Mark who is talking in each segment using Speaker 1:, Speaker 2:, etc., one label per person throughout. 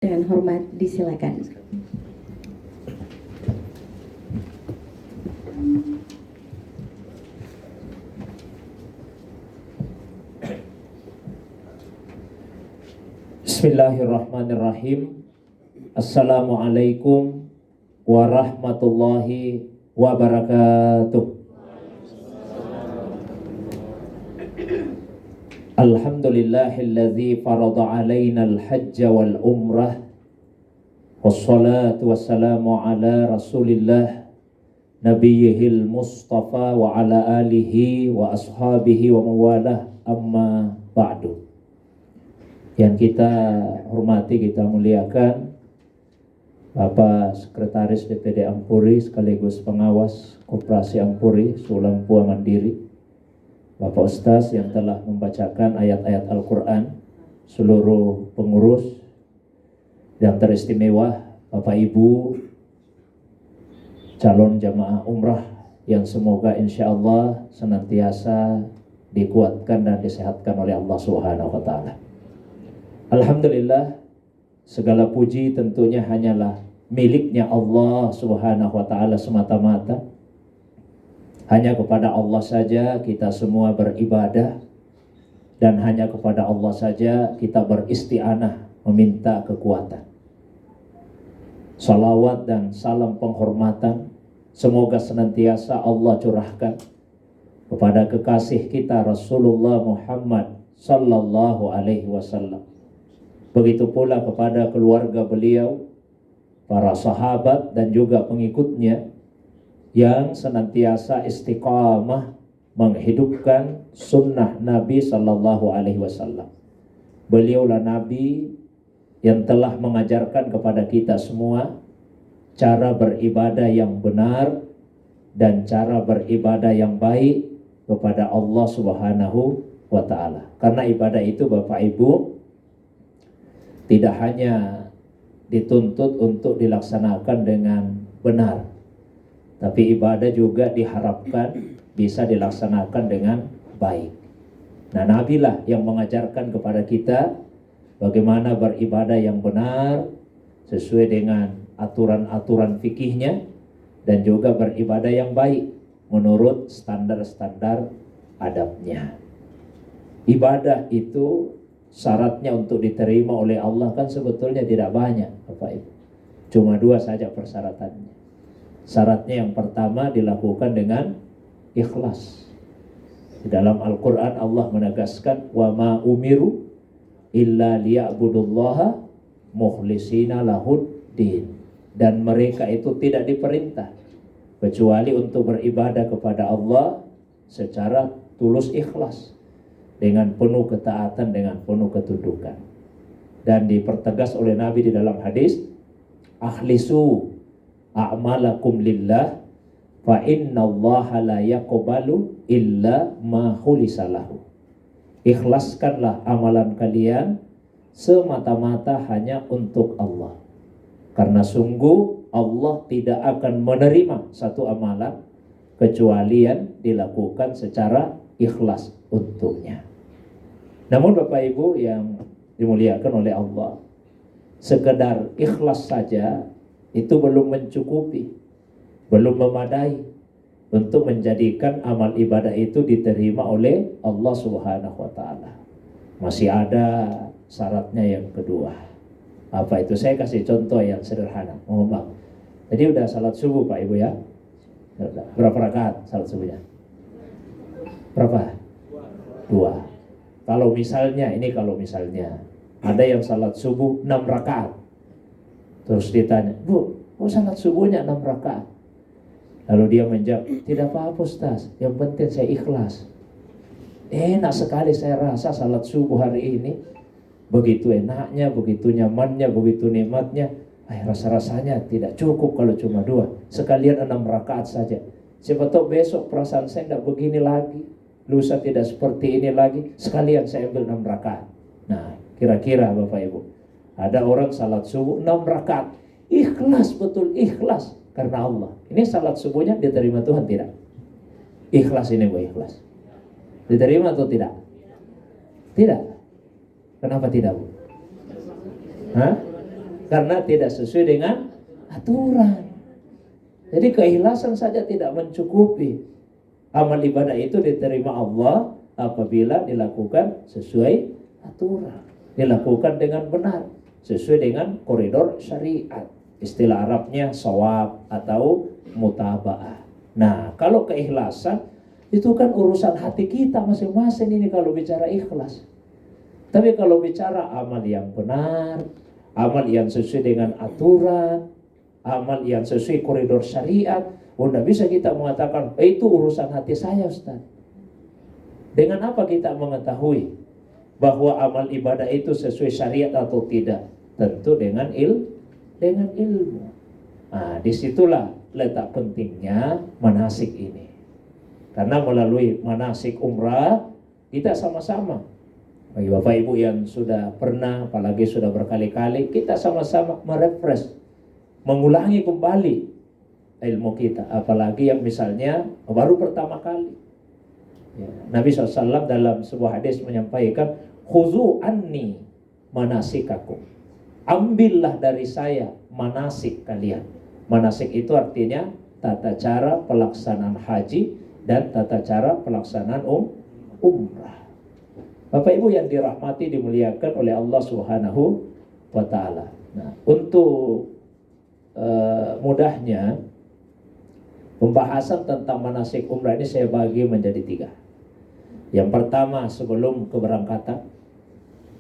Speaker 1: Dengan hormat disilakan.
Speaker 2: Bismillahirrahmanirrahim. Assalamualaikum warahmatullahi wabarakatuh. Alhamdulillahilladzi farada alaina al-hajja wal umrah. Wassalatu wassalamu ala rasulillah Nabiyihil Mustafa wa ala alihi wa ashabihi wa mawalah, amma ba'du. Yang kita hormati, kita muliakan Bapak Sekretaris DPD Ampuri sekaligus pengawas Koperasi Ampuri Sulampua Mandiri, Bapak Ustaz yang telah membacakan ayat-ayat Al-Quran, seluruh pengurus yang teristimewa, Bapak Ibu calon jamaah umrah yang semoga insya Allah senantiasa dikuatkan dan disehatkan oleh Allah Subhanahu wa Ta'ala. Alhamdulillah, segala puji tentunya hanyalah miliknya Allah Subhanahu wa Ta'ala semata-mata. Hanya kepada Allah saja kita semua beribadah, dan hanya kepada Allah saja kita beristi'anah meminta kekuatan. Salawat dan salam penghormatan semoga senantiasa Allah curahkan kepada kekasih kita Rasulullah Muhammad sallallahu alaihi wasallam. Begitu pula kepada keluarga beliau, para sahabat dan juga pengikutnya yang senantiasa istiqamah menghidupkan sunnah Nabi sallallahu alaihi wasallam. Beliaulah Nabi yang telah mengajarkan kepada kita semua cara beribadah yang benar dan cara beribadah yang baik kepada Allah Subhanahu wa Ta'ala. Karena ibadah itu Bapak Ibu tidak hanya dituntut untuk dilaksanakan dengan benar, tapi ibadah juga diharapkan bisa dilaksanakan dengan baik. Nah, Nabi lah yang mengajarkan kepada kita bagaimana beribadah yang benar sesuai dengan aturan-aturan fikihnya, dan juga beribadah yang baik menurut standar-standar adabnya. Ibadah itu syaratnya untuk diterima oleh Allah kan sebetulnya tidak banyak, Bapak Ibu. Cuma 2 saja persyaratannya. Syaratnya yang pertama dilakukan dengan ikhlas. Di dalam Al-Quran Allah menegaskan, wa ma umiru illa liya'budullaha mukhlisina lahuddin. Dan mereka itu tidak diperintah kecuali untuk beribadah kepada Allah secara tulus ikhlas, dengan penuh ketaatan, dengan penuh ketundukan. Dan dipertegas oleh Nabi di dalam hadis, akhlisu a'malakum lillah fa innallaha la yaqbalu illa ma khulisalahu. Ikhlaskanlah amalan kalian semata-mata hanya untuk Allah, karena sungguh Allah tidak akan menerima satu amalan kecuali yang dilakukan secara ikhlas untuknya. Namun Bapak Ibu yang dimuliakan oleh Allah, sekedar ikhlas saja itu belum mencukupi, belum memadai untuk menjadikan amal ibadah itu diterima oleh Allah Subhanahu wa Ta'ala. Masih ada syaratnya yang kedua. Apa itu? Saya kasih contoh yang sederhana. Mohon maaf. Jadi udah salat subuh Pak Ibu ya? Berapa rakaat salat subuhnya? Berapa? 2. Kalau misalnya ada yang salat subuh 6 rakaat. Terus ditanya, Bu, kok salat subuhnya 6 rakaat? Lalu dia menjawab, tidak apa-apa Ustaz, yang penting saya ikhlas. Enak sekali saya rasa salat subuh hari ini. Begitu enaknya, begitu nyamannya, begitu nikmatnya. Rasa-rasanya tidak cukup kalau cuma 2. Sekalian 6 rakaat saja. Siapa tahu besok perasaan saya tidak begini lagi, lusa tidak seperti ini lagi, sekalian saya ambil 6 rakaat. Nah, kira-kira Bapak Ibu, ada orang salat subuh 6 rakaat, ikhlas, betul ikhlas karena Allah. Ini salat subuhnya diterima Tuhan tidak? Ikhlas ini Bu, ikhlas. Diterima atau tidak? Tidak. Kenapa tidak Bu? Hah? karena tidak sesuai dengan aturan. Jadi keikhlasan saja tidak mencukupi. Amal ibadah itu diterima Allah apabila dilakukan sesuai aturan, dilakukan dengan benar, sesuai dengan koridor syariat. Istilah Arabnya shawab atau mutaba'ah. Nah, kalau keikhlasan itu kan urusan hati kita masing-masing ini kalau bicara ikhlas. Tapi kalau bicara amal yang benar, amal yang sesuai dengan aturan, amal yang sesuai koridor syariat, tidak bisa kita mengatakan itu urusan hati saya, Ustaz. Dengan apa kita mengetahui bahwa amal ibadah itu sesuai syariat atau tidak? Tentu dengan ilmu. Nah, disitulah letak pentingnya manasik ini. Karena melalui manasik umrah kita sama-sama, bagi Bapak Ibu yang sudah pernah, apalagi sudah berkali-kali, kita sama-sama merefresh, mengulangi kembali ilmu kita. Apalagi yang misalnya baru pertama kali. Ya, Nabi SAW dalam sebuah hadis menyampaikan, khuzu anni manasikakum. Ambillah dari saya manasik kalian. Manasik itu artinya tata cara pelaksanaan haji dan tata cara pelaksanaan umrah. Bapak Ibu yang dirahmati, dimuliakan oleh Allah Subhanahu wa Ta'ala. Nah, untuk mudahnya pembahasan tentang manasik umrah ini saya bagi menjadi 3. Yang pertama sebelum keberangkatan,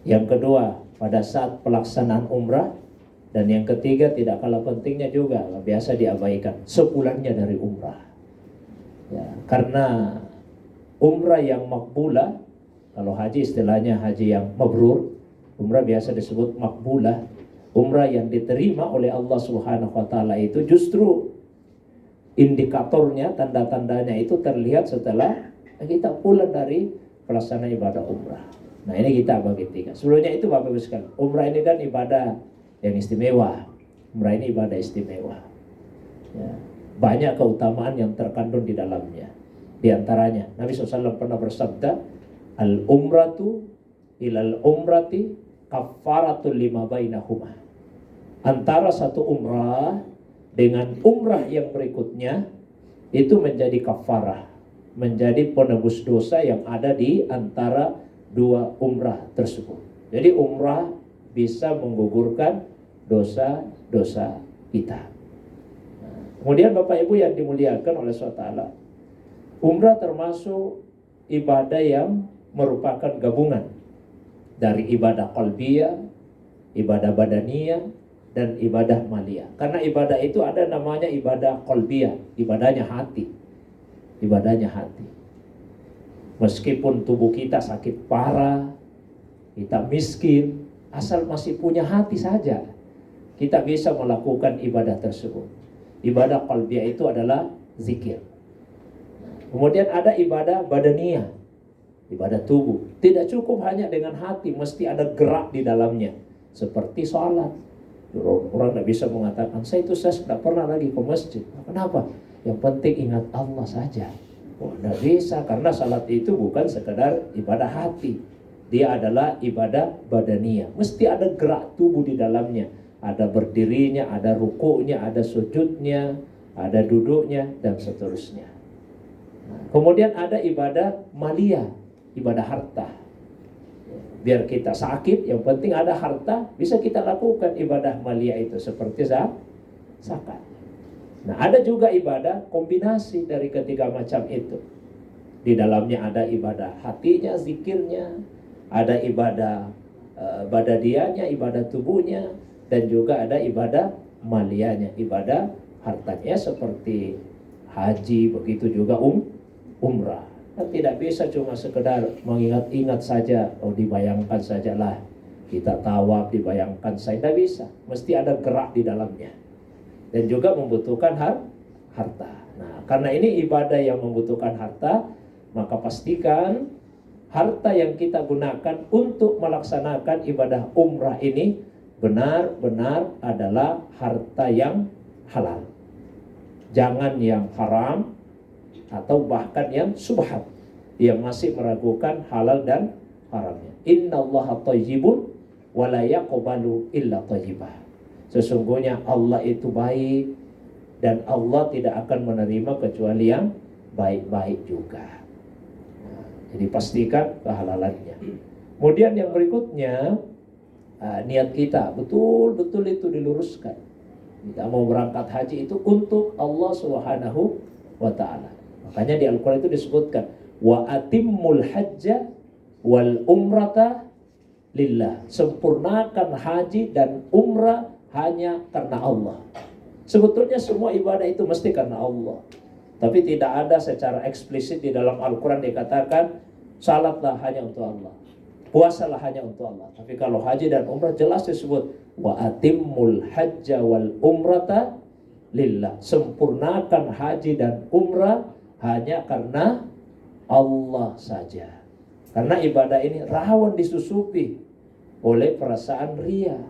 Speaker 2: yang kedua pada saat pelaksanaan umrah, dan yang ketiga tidak kalah pentingnya juga, biasa diabaikan, sepulangnya dari umrah. Ya, karena umrah yang makbulah, kalau haji istilahnya haji yang mabrur, umrah biasa disebut makbulah. Umrah yang diterima oleh Allah Subhanahu wa Ta'ala itu justru indikatornya, tanda-tandanya itu terlihat setelah kita pulang dari pelaksanaan ibadah umrah. Nah, ini kita bagi 3. Sebelumnya itu Bapak Ibu sekalian, umrah ini kan ibadah yang istimewa. Umrah ini ibadah istimewa. Ya, banyak keutamaan yang terkandung di dalamnya. Di antaranya Nabi SAW pernah bersabda, al-umratu ilal umrati kafaratul lima bainahuma. Antara satu umrah dengan umrah yang berikutnya itu menjadi kafarah, menjadi penebus dosa yang ada di antara dua umrah tersebut. Jadi umrah bisa menggugurkan dosa-dosa kita. Kemudian Bapak Ibu yang dimuliakan oleh Allah, umrah termasuk ibadah yang merupakan gabungan dari ibadah qalbiyah, ibadah badaniyah, dan ibadah maliyah. Karena ibadah itu ada namanya ibadah qalbiyah, ibadahnya hati. Ibadahnya hati. Meskipun tubuh kita sakit parah, kita miskin, asal masih punya hati saja, kita bisa melakukan ibadah tersebut. Ibadah qalbiyah itu adalah zikir. Kemudian ada ibadah badaniyah, ibadah tubuh. Tidak cukup hanya dengan hati, mesti ada gerak di dalamnya. Seperti sholat. Orang tidak bisa mengatakan, saya tidak pernah lagi ke masjid. Kenapa? Yang penting ingat Allah saja. Tidak bisa, karena sholat itu bukan sekedar ibadah hati. Dia adalah ibadah badaniyah. Mesti ada gerak tubuh di dalamnya. Ada berdirinya, ada rukuknya, ada sujudnya, ada duduknya, dan seterusnya. Kemudian ada ibadah maliyah, ibadah harta. Biar kita sakit, yang penting ada harta, bisa kita lakukan ibadah maliyah itu seperti zakat. Nah, ada juga ibadah kombinasi dari ketiga macam itu. Di dalamnya ada ibadah hatinya, zikirnya, ada ibadah badadianya, ibadah tubuhnya, dan juga ada ibadah maliyahnya, ibadah hartanya seperti haji, begitu juga umrah. Tidak bisa cuma sekedar mengingat-ingat saja, dibayangkan sajalah kita tawaf, dibayangkan saja, tidak bisa. Mesti ada gerak di dalamnya. Dan juga membutuhkan harta. Nah, karena ini ibadah yang membutuhkan harta, maka pastikan harta yang kita gunakan untuk melaksanakan ibadah umrah ini benar-benar adalah harta yang halal. Jangan yang haram atau bahkan yang subhat, yang masih meragukan halal dan haramnya. Innallaha thayyibun wa la yaqbalu illa thayyibah. Sesungguhnya Allah itu baik dan Allah tidak akan menerima kecuali yang baik-baik juga. Nah, jadi pastikan kehalalannya. Kemudian yang berikutnya, niat kita betul-betul itu diluruskan. Kita mau berangkat haji itu untuk Allah Subhanahu wa ta'ala. Makanya di Al-Quran itu disebutkan wa atimmul hajja wal umrata lillah. Sempurnakan haji dan umrah hanya karena Allah. Sebetulnya semua ibadah itu mesti karena Allah. Tapi tidak ada secara eksplisit di dalam Al-Quran dikatakan salatlah hanya untuk Allah, puasalah hanya untuk Allah. Tapi kalau haji dan umrah jelas disebut wa atimmul hajja wal umrata lillah. Sempurnakan haji dan umrah hanya karena Allah saja. Karena ibadah ini rawan disusupi oleh perasaan ria,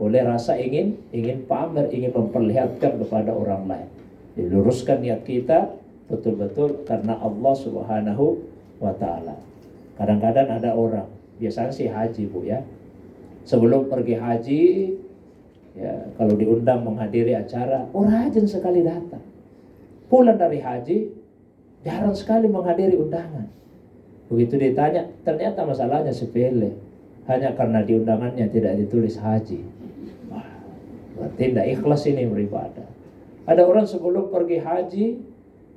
Speaker 2: oleh rasa ingin pamer, ingin memperlihatkan kepada orang lain. Diluruskan niat kita betul-betul karena Allah Subhanahu wa ta'ala. Kadang-kadang ada orang, biasanya sih haji Bu ya, sebelum pergi haji ya, kalau diundang menghadiri acara, rajin sekali datang. Pulang dari haji jarang sekali menghadiri undangan. Begitu ditanya, ternyata masalahnya sepele, hanya karena di undangannya tidak ditulis haji. Wah, berarti tidak ikhlas ini beribadah. Ada orang sebelum pergi haji,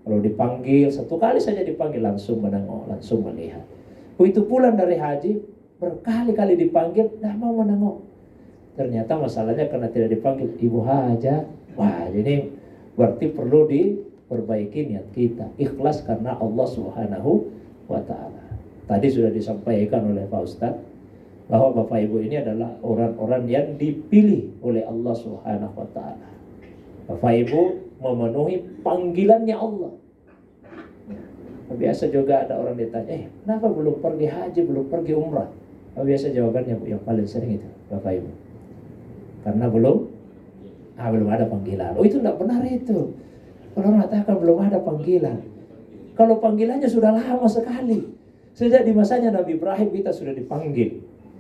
Speaker 2: kalau dipanggil, satu kali saja dipanggil langsung menengok, langsung melihat. Begitu pulang dari haji, berkali-kali dipanggil, tidak mau menengok. Ternyata masalahnya karena tidak dipanggil, ibu hajat. Wah, ini berarti perlu diperbaiki niat kita. Ikhlas karena Allah Subhanahu wa ta'ala. Tadi sudah disampaikan oleh Pak Ustadz bahwa Bapak Ibu ini adalah orang-orang yang dipilih oleh Allah Subhanahu wa ta'ala. Bapak Ibu memenuhi panggilannya Allah. Biasa juga ada orang ditanya, kenapa belum pergi haji, belum pergi umrah? Biasa jawabannya Bu, yang paling sering itu Bapak Ibu, karena belum ada panggilan. Itu tidak benar itu. Kalau mengatakan belum ada panggilan, kalau panggilannya sudah lama sekali. Sejak di masanya Nabi Ibrahim kita sudah dipanggil.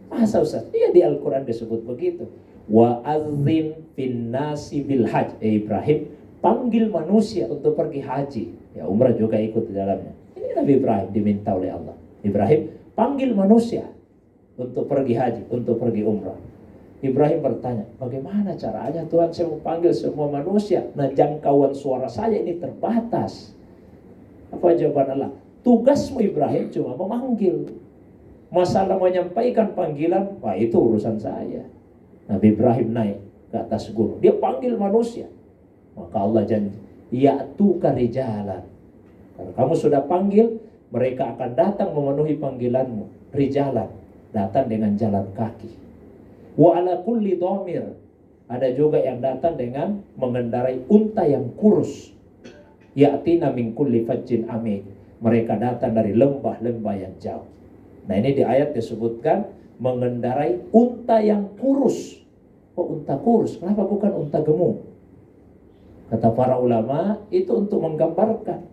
Speaker 2: Masa Ustaz? Iya, di Al-Quran disebut begitu. Wa adzin fin nasi bil hajj. Ibrahim panggil manusia untuk pergi haji. Ya, umrah juga ikut di dalamnya. Ini Nabi Ibrahim diminta oleh Allah. Ibrahim panggil manusia untuk pergi haji, untuk pergi umrah. Ibrahim bertanya, bagaimana caranya Tuhan, saya mau panggil semua manusia, nah jangkauan suara saya ini terbatas. Apa jawaban Allah? Tugasmu Ibrahim cuma memanggil. Masalah menyampaikan panggilan, wah itu urusan saya. Nabi Ibrahim naik ke atas gunung, dia panggil manusia. Maka Allah janji, ya'tuka rijalan. Kalau kamu sudah panggil, mereka akan datang memenuhi panggilanmu. Rijalan, datang dengan jalan kaki. Wa ala kulli dhamir, ada juga yang datang dengan mengendarai unta yang kurus. Ya'tina min kulli fajjin amik, mereka datang dari lembah-lembah yang jauh. Nah, ini di ayat disebutkan mengendarai unta yang kurus. Oh, unta kurus, kenapa bukan unta gemuk? Kata para ulama, itu untuk menggambarkan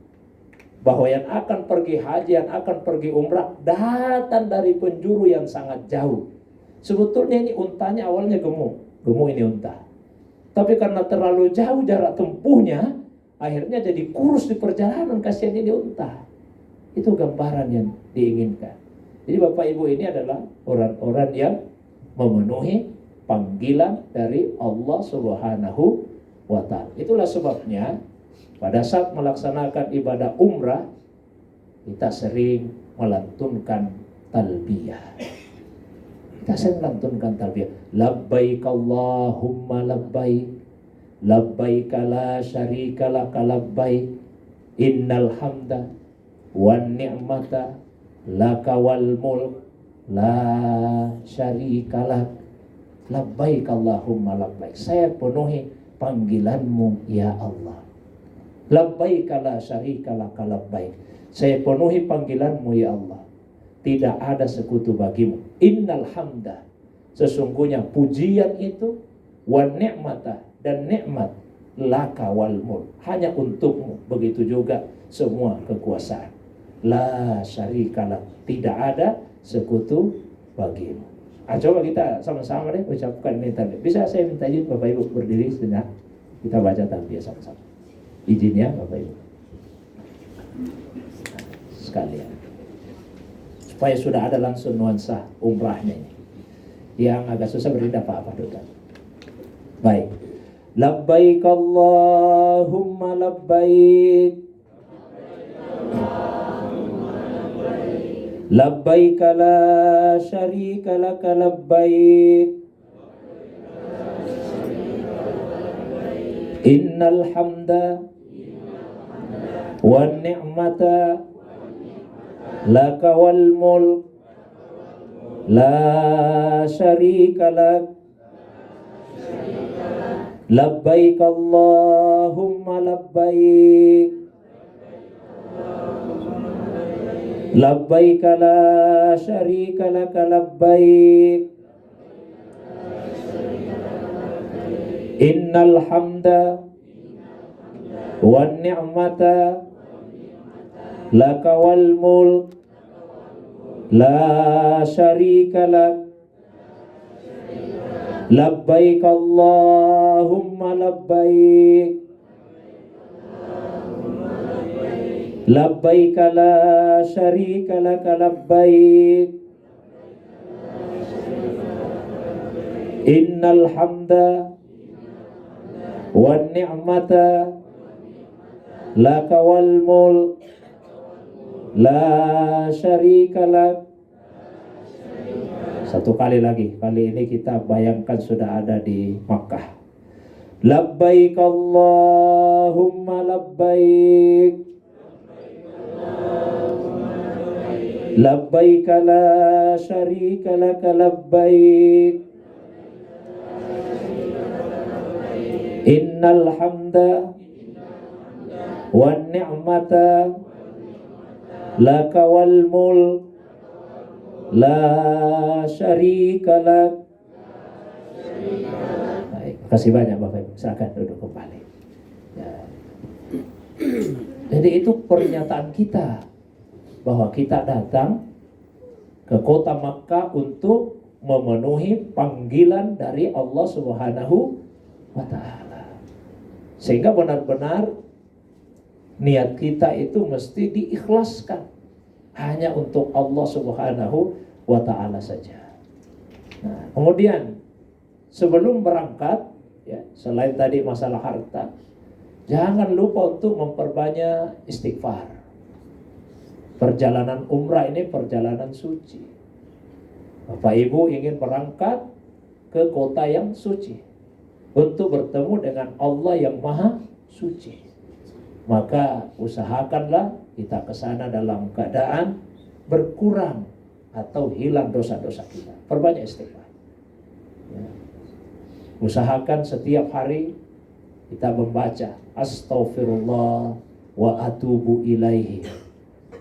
Speaker 2: bahwa yang akan pergi haji, yang akan pergi umrah datang dari penjuru yang sangat jauh. Sebetulnya ini untanya awalnya gemuk ini unta. Tapi karena terlalu jauh jarak tempuhnya, akhirnya jadi kurus di perjalanan, kasihan ini unta. Itu gambaran yang diinginkan. Jadi Bapak Ibu ini adalah orang-orang yang memenuhi panggilan dari Allah Subhanahu wa ta'ala. Itulah sebabnya pada saat melaksanakan ibadah umrah, kita sering melantunkan talbiyah. Kita sering melantunkan talbiyah. Labbaik Allahumma labbaik, labbaik la syarika laka labbaik, innal hamda wan ni'mata laka wal mulk la syarika lak. Labbaik Allahumma labbaik, saya penuhi panggilanmu ya Allah. Labbaik la syarika laka labbaik, saya penuhi panggilanmu ya Allah, tidak ada sekutu bagimu. Innal hamda, sesungguhnya pujian itu, wan ni'mata, dan nikmat, laka wal mulk, hanya untukmu, begitu juga semua kekuasaan. La syarika lak, tidak ada sekutu bagimu. Coba kita sama-sama deh ucapkan ini tadi. Bisa saya minta izin Bapak Ibu berdiri sejenak. Kita baca talbiyah sama-sama. Izin ya Bapak Ibu. Sekalian. Supaya sudah ada langsung nuansa umrahnya ini. Yang agak susah berdiri apa-apa dulu. Baik. Labbaik Allahumma labbaik. Labbaik la syarika laka labbaik. Innal hamda wan ni'mata laka wal mulk la syarika lak. Labbaik Allahumma labbaik. Labbaik la syarika laka labbaik. Innal hamda wan ni'mata laka wal mulk la syarika lak. Labbaik Allahumma labbaik. Labbaik la syarika laka labbaik. Innal hamda wan ni'mata laka wal mulk la syarika lak. Satu kali lagi, kali ini kita bayangkan sudah ada di Makkah. Labbaik Allahumma labbaik. Labbaik la syarika laka labbaik. Innal hamda wan ni'mata laka wal mulk la syarika lak. Baik, kasih banyak Bapak Ibu. Silakan duduk kembali. Ya. Jadi itu pernyataan kita bahwa kita datang ke kota Makkah untuk memenuhi panggilan dari Allah Subhanahu wa Ta'ala. Sehingga benar-benar niat kita itu mesti diikhlaskan hanya untuk Allah Subhanahu wa Ta'ala saja. Nah, kemudian sebelum berangkat, ya, selain tadi masalah harta, jangan lupa untuk memperbanyak istighfar. Perjalanan umrah ini perjalanan suci. Bapak Ibu ingin berangkat ke kota yang suci untuk bertemu dengan Allah yang maha suci. Maka usahakanlah kita ke sana dalam keadaan berkurang atau hilang dosa-dosa kita. Perbanyak istighfar. Ya. Usahakan setiap hari kita membaca astaghfirullah wa atubu ilaihi.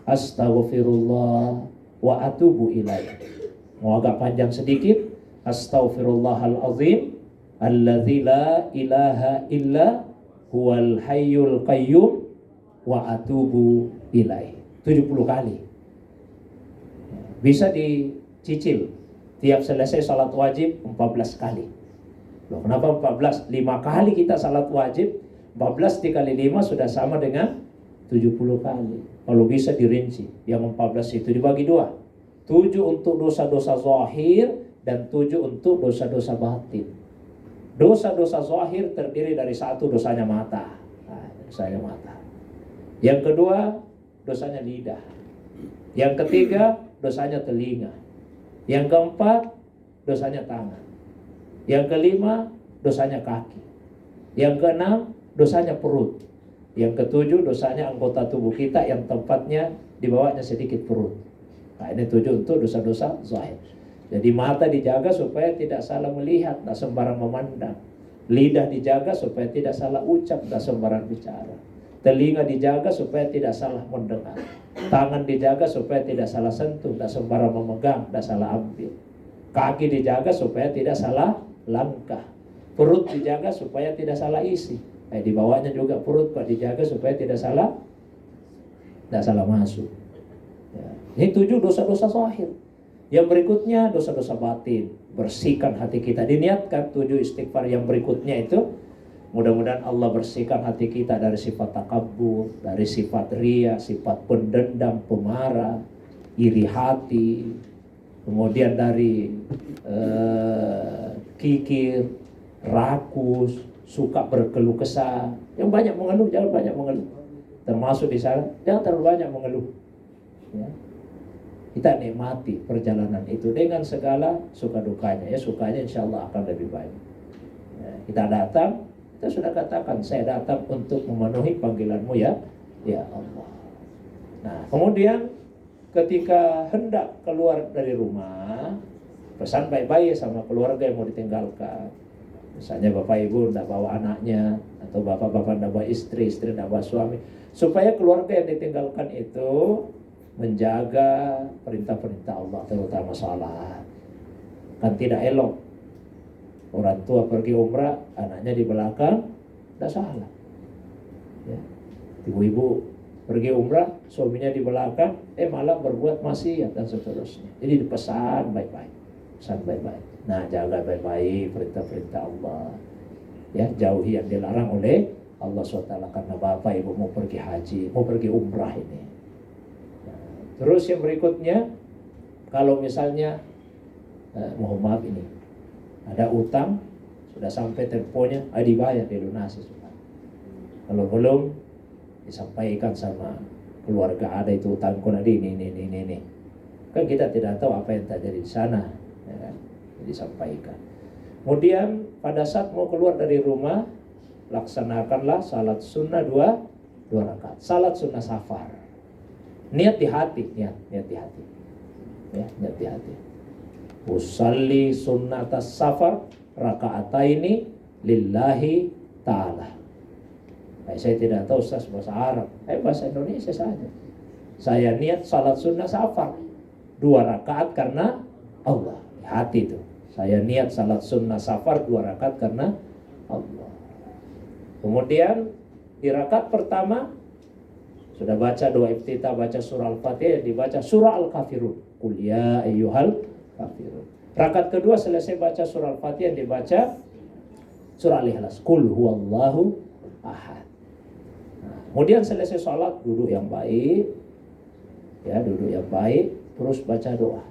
Speaker 2: Astaghfirullah wa atubu ilaihi. Mau agak panjang sedikit. Astaghfirullahal azim alladzi la ilaha illa huwal hayyul qayyum wa atubu ilaihi. 70 kali. Bisa dicicil. Tiap selesai salat wajib 14 kali. Loh, kenapa 14? 5 kali kita salat wajib, 14 dikali 5 sudah sama dengan 70 kali. Kalau bisa dirinci, yang 14 itu dibagi 2. 7 untuk dosa-dosa zahir dan 7 untuk dosa-dosa batin. Dosa-dosa zahir terdiri dari 1 dosanya mata. Nah, dosanya mata. Yang kedua, dosanya lidah. Yang ketiga, dosanya telinga. Yang keempat, dosanya tangan. Yang kelima, dosanya kaki. Yang keenam, dosanya perut. Yang ketujuh, dosanya anggota tubuh kita yang tempatnya di bawahnya sedikit perut. Nah, ini 7 untuk dosa-dosa zahir. Jadi mata dijaga supaya tidak salah melihat, tidak sembarang memandang. Lidah dijaga supaya tidak salah ucap, tidak sembarang bicara. Telinga dijaga supaya tidak salah mendengar. Tangan dijaga supaya tidak salah sentuh, tidak sembarang memegang, tidak salah ambil. Kaki dijaga supaya tidak salah langkah. Perut dijaga supaya tidak salah isi. Di bawahnya juga perut Pak dijaga supaya tidak salah masuk. Ya. Ini 7 dosa-dosa zahir. Yang berikutnya dosa-dosa batin, bersihkan hati kita. Diniatkan 7 istighfar yang berikutnya itu, mudah-mudahan Allah bersihkan hati kita dari sifat takabur, dari sifat ria, sifat pendendam, pemarah, iri hati, kemudian dari kikir, rakus, suka berkeluh kesah. Yang banyak mengeluh, jangan banyak mengeluh. Termasuk di sana, jangan terlalu banyak mengeluh. Ya. Kita nikmati perjalanan itu dengan segala suka dukanya. Ya, sukanya insya Allah akan lebih baik. Ya, kita datang, kita sudah katakan, saya datang untuk memenuhi panggilanmu ya Allah. Nah, kemudian ketika hendak keluar dari rumah, pesan baik-baik sama keluarga yang mau ditinggalkan. Misalnya bapak ibu tidak bawa anaknya, atau bapak-bapak tidak bawa istri, istri tidak bawa suami, supaya keluarga yang ditinggalkan itu menjaga perintah-perintah Allah, terutama salat. Kan tidak elok orang tua pergi umrah, anaknya di belakang, tidak salah. Ya. Ibu-ibu pergi umrah, suaminya di belakang, malah berbuat maksiat dan seterusnya. Jadi dipesan baik-baik, pesan baik-baik. Nah, jaga baik-baik perintah-perintah Allah. Ya, jauhi yang dilarang oleh Allah SWT, karena bapak ibu mau pergi haji, mau pergi umrah ini. Terus yang berikutnya, kalau misalnya mohon maaf ini ada utang, sudah sampai temponya, dibayar, dilunasi sudah. Kalau belum, disampaikan sama keluarga, ada itu utangku nanti ini. Kan kita tidak tahu apa yang terjadi di sana, ya kan? Jadi sampaikan. Kemudian pada saat mau keluar dari rumah, laksanakanlah salat sunnah dua rakaat. Salat sunnah safar. Niat di hati, niat di hati. Ya, niat di hati. Usalli sunnatas safar raka'ataini lillahi ta'ala. Saya tidak tahu Ustaz bahasa Arab, bahasa Indonesia saja. Saya niat salat sunnah safar 2 rakaat karena Allah. Di hati itu. Saya niat salat sunnah safar 2 rakaat karena Allah. Kemudian di rakaat pertama sudah baca doa iftitah, baca surah Al-Fatihah, dibaca surah Al-Kafirun. Qul ya ayyuhal kafirun. Rakaat kedua selesai baca surah Al-Fatihah, dibaca surah Al-Ikhlas. Qul huwallahu ahad. Nah, kemudian selesai sholat, duduk yang baik. Ya, duduk yang baik, terus baca doa.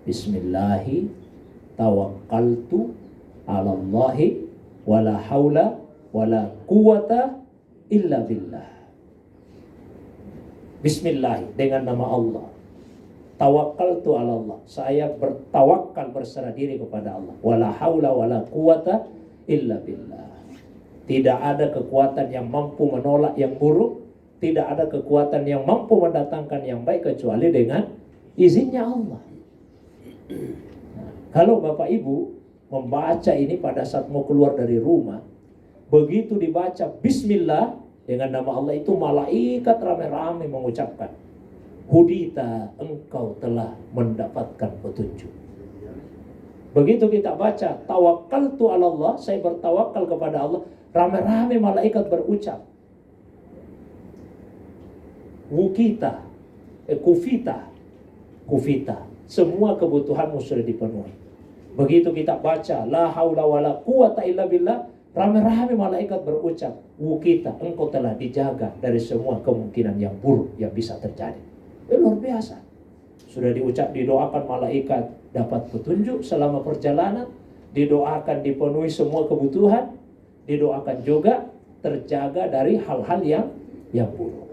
Speaker 2: Bismillahi tawakkaltu 'alallahi wala haula wala quwata illa billah. Bismillah, dengan nama Allah. Tawakkaltu ala Allah. Saya bertawakal, berserah diri kepada Allah. Wala haula wala quwata illa billah. Tidak ada kekuatan yang mampu menolak yang buruk. Tidak ada kekuatan yang mampu mendatangkan yang baik kecuali dengan izinnya Allah. Nah, kalau Bapak Ibu membaca ini pada saat mau keluar dari rumah, begitu dibaca Bismillah dengan nama Allah itu, malaikat ramai-ramai mengucapkan, hudita, engkau telah mendapatkan petunjuk. Begitu kita baca tawakkaltu ala Allah, saya bertawakal kepada Allah, ramai-ramai malaikat berucap, wukita, kufita, semua kebutuhanmu sudah dipenuhi. Begitu kita baca la haula wala quwata illa billah, ramai-ramai malaikat berucap, wukita, engkau telah dijaga dari semua kemungkinan yang buruk yang bisa terjadi. Luar biasa. Sudah diucap, didoakan malaikat dapat petunjuk selama perjalanan, didoakan dipenuhi semua kebutuhan, didoakan juga terjaga dari hal-hal yang buruk.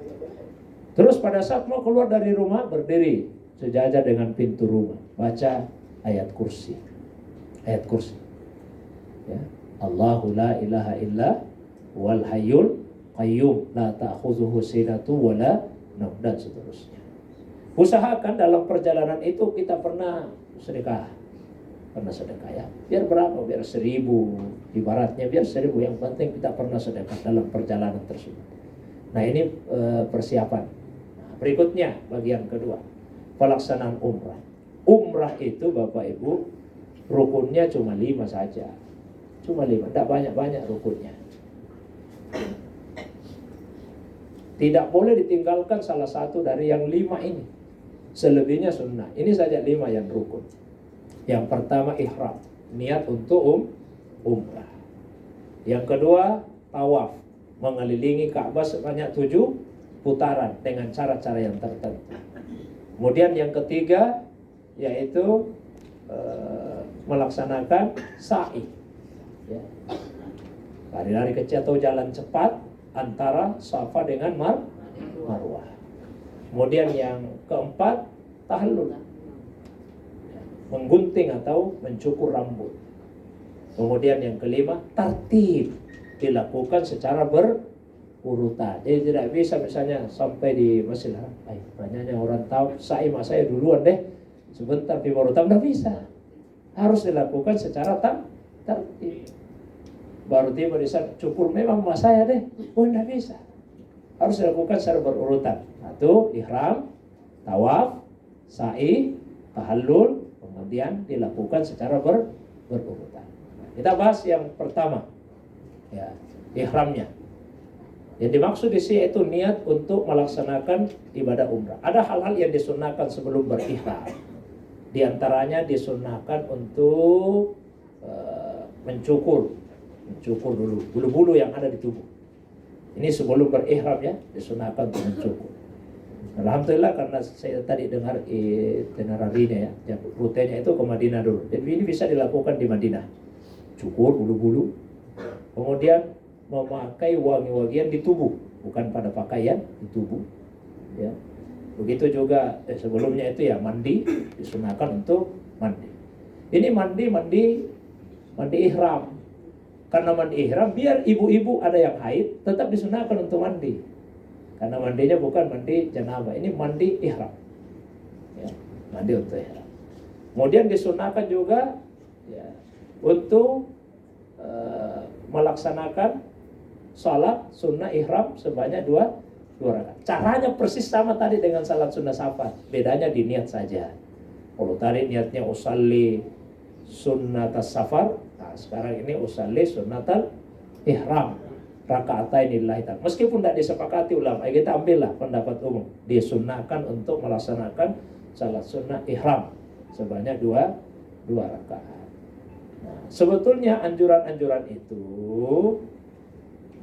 Speaker 2: Terus pada saat mau keluar dari rumah, berdiri sejajar dengan pintu rumah, baca ayat kursi. Ayat kursi. Ya. Allahu la ilaha illa wal hayyul qayyum la ta'khudhuhu sinatu wala naum, dan seterusnya. Usahakan dalam perjalanan itu kita pernah sedekah ya. Biar berapa? Biar 1000, ibaratnya biar 1000, yang penting kita pernah sedekah dalam perjalanan tersebut. Nah, ini persiapan. Nah, berikutnya bagian kedua, pelaksanaan umrah. Umrah itu Bapak Ibu rukunnya cuma 5 saja. Cuma 5, tidak banyak-banyak rukunnya. Tidak boleh ditinggalkan salah satu dari yang 5 ini. Selebihnya sunnah. Ini saja 5 yang rukun. Yang pertama ihram, niat untuk umrah. Yang kedua tawaf, mengelilingi Ka'bah sebanyak 7 putaran dengan cara-cara yang tertentu. Kemudian yang ketiga yaitu melaksanakan sa'i, ya. Lari-lari kecil atau jalan cepat antara Safa dengan Marwah. Kemudian yang keempat tahallul, menggunting atau mencukur rambut. Kemudian yang kelima tartib, dilakukan secara berurutan. Jadi tidak bisa misalnya sampai di Masjidil Haram, banyaknya orang tahu sa'i saya duluan deh, sebentar di baru tahu, tidak bisa. Harus dilakukan secara tertib. Baru tiba di sana, cukur memang mas saya deh, tidak bisa. Harus dilakukan secara berurutan. Satu, ihram, tawaf, sa'i, tahallul, kemudian dilakukan secara berurutan. Kita bahas yang pertama, ya, ihramnya. Yang dimaksud di sini itu niat untuk melaksanakan ibadah umrah. Ada hal-hal yang disunahkan sebelum berihram. Di antaranya disunahkan untuk mencukur dulu bulu-bulu yang ada di tubuh. Ini sebelum berihram ya, disunahkan untuk mencukur. Alhamdulillah karena saya tadi dengar itinerarinya ya, rutenya itu ke Madinah dulu. Jadi ini bisa dilakukan di Madinah. Cukur bulu-bulu, kemudian memakai wangi-wangian di tubuh, bukan pada pakaian, di tubuh. Ya. Begitu juga sebelumnya itu ya mandi, disunahkan untuk mandi. Ini mandi ihram. Karena mandi ihram, biar ibu-ibu ada yang haid, tetap disunahkan untuk mandi. Karena mandinya bukan mandi janabah, ini mandi ihram. Ya, mandi untuk ihram. Kemudian disunahkan juga ya, untuk melaksanakan salat sunnah ihram sebanyak 2 rakaat. Caranya persis sama tadi dengan salat sunnah safar, bedanya di niat saja. Kalau tadi niatnya usalli sunnatas safar, nah sekarang ini usalli sunnatal ihram, rakaatain lillahi ta'ala. Meskipun tidak disepakati ulama, kita ambillah pendapat umum, disunnahkan untuk melaksanakan salat sunnah ihram sebanyak 2 rakaat. Nah, sebetulnya anjuran-anjuran itu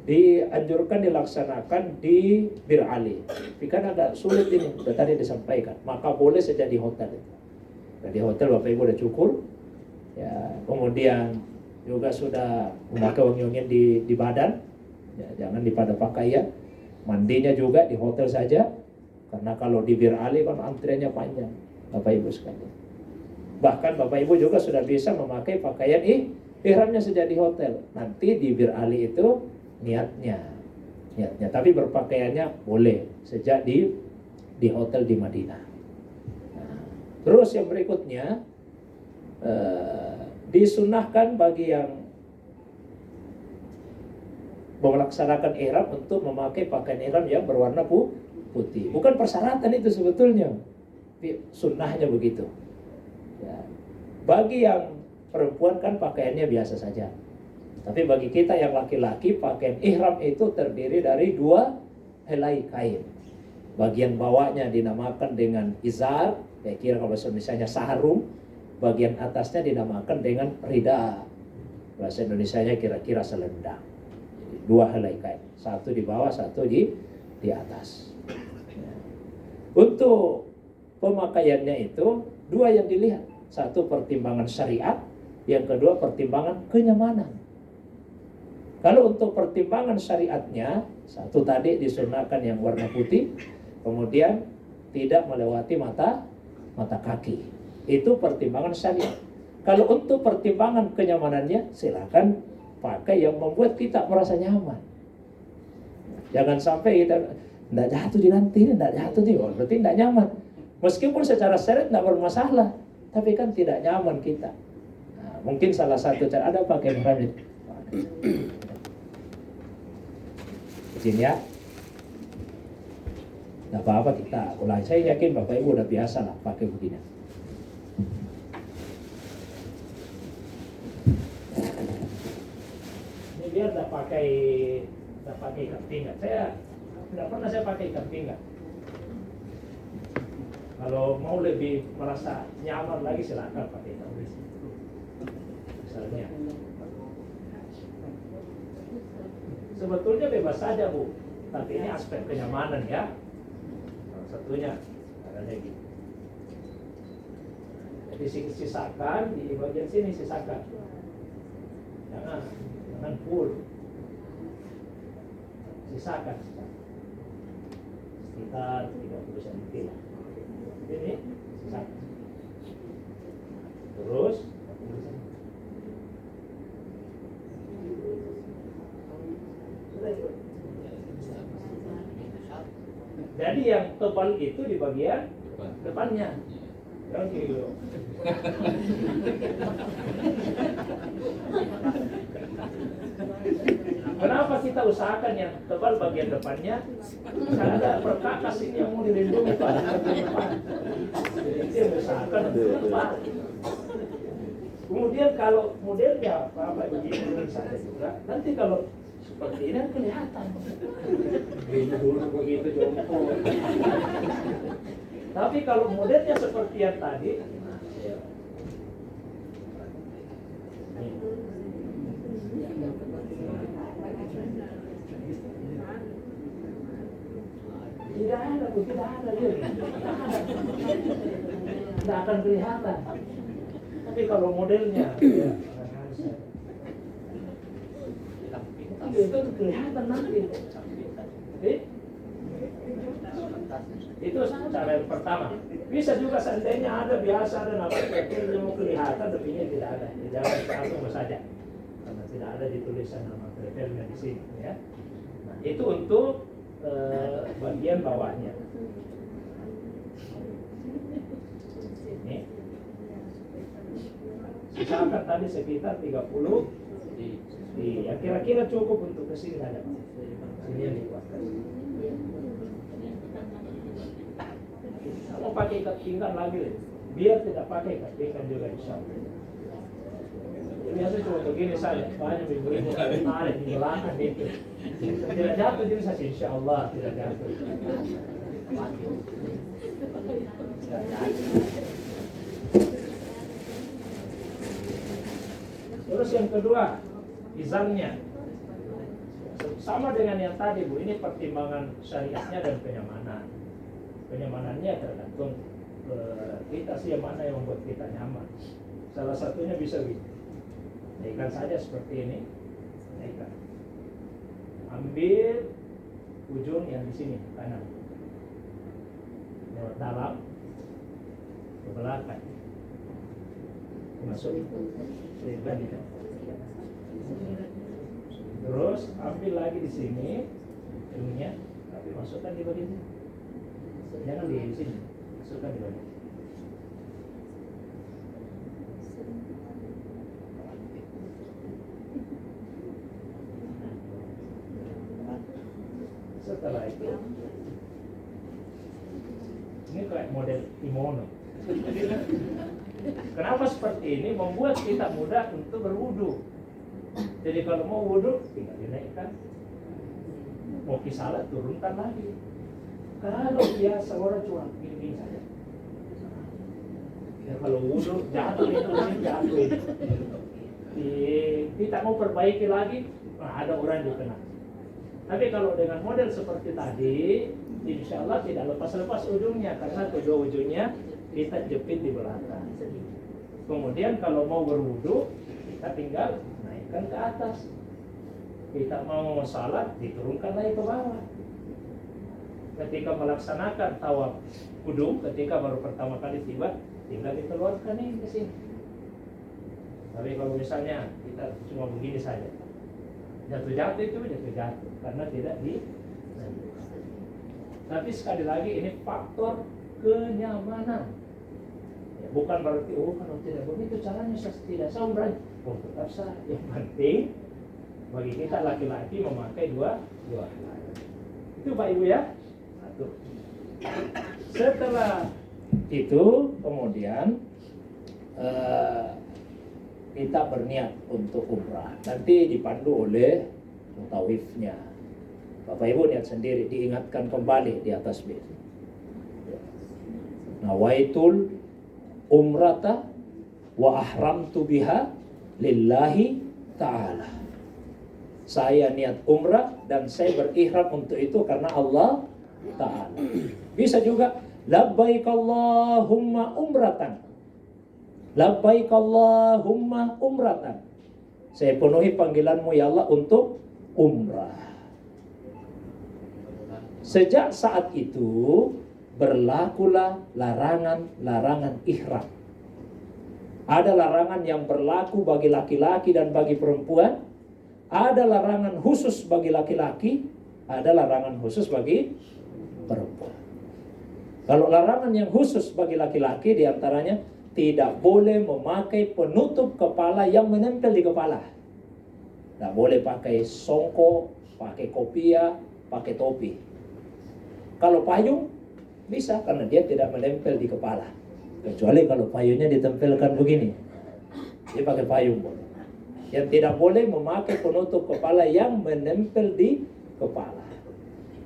Speaker 2: dianjurkan dilaksanakan di Bir Ali. Tapi kan agak sulit ini, sudah tadi disampaikan. Maka boleh saja di hotel. Di hotel Bapak Ibu udah cukur, ya, kemudian juga sudah memakai wangi-wangian di badan, ya, jangan pada pakaian. Mandinya juga di hotel saja, karena kalau di Bir Ali kan antriannya panjang, Bapak Ibu sekalian. Bahkan Bapak Ibu juga sudah bisa memakai pakaian ihramnya sejak di hotel. Nanti di Bir Ali itu niatnya, tapi berpakaiannya boleh sejak di hotel di Madinah. Nah, terus yang berikutnya disunahkan bagi yang melaksanakan ihram untuk memakai pakaian ihram yang berwarna putih. Bukan persyaratan itu sebetulnya, tapi sunnahnya begitu. Ya. Bagi yang perempuan kan pakaiannya biasa saja. Tapi bagi kita yang laki-laki, pakaian ihram itu terdiri dari 2 helai kain. Bagian bawahnya dinamakan dengan izar, kira kalau bahasa Indonesianya sarung. Bagian atasnya dinamakan dengan rida. Bahasa Indonesianya kira-kira selendang. Jadi 2 helai kain, satu di bawah, satu di atas. Untuk pemakaiannya itu 2 yang dilihat. Satu pertimbangan syariat, yang kedua pertimbangan kenyamanan. Kalau untuk pertimbangan syariatnya, satu tadi disunahkan yang warna putih, kemudian tidak melewati mata kaki. Itu pertimbangan syariat. Kalau untuk pertimbangan kenyamanannya, silakan pakai yang membuat kita merasa nyaman. Jangan sampai kita tidak jatuh di nanti, tidak jatuh di, berarti tidak nyaman. Meskipun secara syariat tidak bermasalah, tapi kan tidak nyaman kita. Nah, mungkin salah satu cara ada pakai ihram. Izin ya. Tidak apa-apa kita ulang. Saya yakin Bapak Ibu udah biasa lah pakai begini. Ini biar tidak pakai ikat pinggang. Tidak pernah saya pakai ikat pinggang. Kalau mau lebih merasa nyaman lagi silakan pakai tulis. Misalnya, sebetulnya bebas saja Bu, tapi ini aspek kenyamanan ya. Salah satunya caranya gitu. Jadi sisakan di bagian sini, sisakan. Jangan full. Sisakan. Sekitar 30 cm. Ini sisakan. Terus jadi yang tebal itu di bagian depannya. Jangan kiri. Kenapa kita usahakan yang tebal bagian depannya? Karena ada perkakas ini yang mau dilindungi pada bagian depan. Jadi kita usahakan tebal. Kemudian kalau modelnya apa begini saja juga. Nanti kalau seperti ini kelihatan. Begini dulu begitu jongkok. Tapi kalau modelnya seperti yang tadi, tidak ada, tidak akan kelihatan. Tapi kalau modelnya, itu kelihatan nanti. Itu cara yang pertama. Bisa juga seandainya ada biasa ada nama PPL yang mau kelihatan, tapi ini tidak ada. Jangan langsung saja, karena tidak ada di tulisan nama PPL-nya di sini. Ya. Nah, itu untuk bagian bawahnya. Ini. Sisakan tadi sekitar 30. Iya, kira-kira cukup untuk kesini saja. Sini yang dikuatkan. Kalau pakai ikat pinggang lagi, biar tidak pakai ikat pinggang juga insya Allah. Biasa cuma begini saja, banyak ibu-ibu ada di belakang itu. Tidak jatuh jadi saya insya Allah tidak jatuh. Terus yang kedua, izannya. Sama dengan yang tadi Bu, ini pertimbangan syariatnya dan kenyamanan. Kenyamanannya tergantung kita sih yang mana yang membuat kita nyaman. Salah satunya bisa naikkan saja seperti ini, naikkan. Ambil ujung yang di sini kanan, lewat dalam ke belakang, masuk. Terus ambil lagi di sini ujungnya, tapi masukkan di bagian sini. Jangan di sini, masukkan di bagian. Setelah itu, ini kayak model kimono. Kenapa seperti ini? Membuat kita mudah untuk berwudu. Jadi kalau mau wudu, tinggal dinaikkan. Mau salat, turunkan lagi. Kalau biasa orang cuma gini saja. Ya, kalau wudu jatuh itu jatuh. Kita mau perbaiki lagi, ada orang juga kena. Tapi kalau dengan model seperti tadi, insya Allah tidak lepas-lepas ujungnya, karena kedua ujungnya kita jepit di belakang. Kemudian kalau mau berwudu, kita tinggal naikkan ke atas. Kita mau salat, diturunkan lagi ke bawah. Ketika melaksanakan tawaf kudum, ketika baru pertama kali tiba, tinggal dikeluarkan ini ke sini. Tapi kalau misalnya kita cuma begini saja, jatuh-jatuh itu jatuh-jatuh karena tidak di. Tapi sekali lagi ini faktor kenyamanan. Ya, bukan berarti kalau tidak begitu caranya saya tidak sombong. Tetap sah. Yang penting bagi kita laki-laki memakai dua. Itu Pak Ibu ya. Satu. Setelah itu kemudian kita berniat untuk umrah. Nanti dipandu oleh mutawifnya. Bapak Ibu lihat sendiri, diingatkan kembali di atas bis. nawaitul umrata wa ahramtu biha lillahi ta'ala. Saya niat umrah dan saya berihram untuk itu karena Allah Ta'ala. Bisa juga labbaik Allahumma umratan. Labbaik Allahumma umratan. Saya penuhi panggilanmu ya Allah untuk umrah. Sejak saat itu berlakulah larangan-larangan ihram. Ada larangan yang berlaku bagi laki-laki dan bagi perempuan. Ada larangan khusus bagi laki-laki. Ada larangan khusus bagi perempuan. Kalau larangan yang khusus bagi laki-laki diantaranya tidak boleh memakai penutup kepala yang menempel di kepala. Tidak boleh pakai songkok, pakai kopiah, pakai topi. Kalau payung bisa karena dia tidak menempel di kepala. Kecuali kalau payungnya ditempelkan begini. Dia pakai payung boleh. Yang tidak boleh memakai penutup kepala yang menempel di kepala.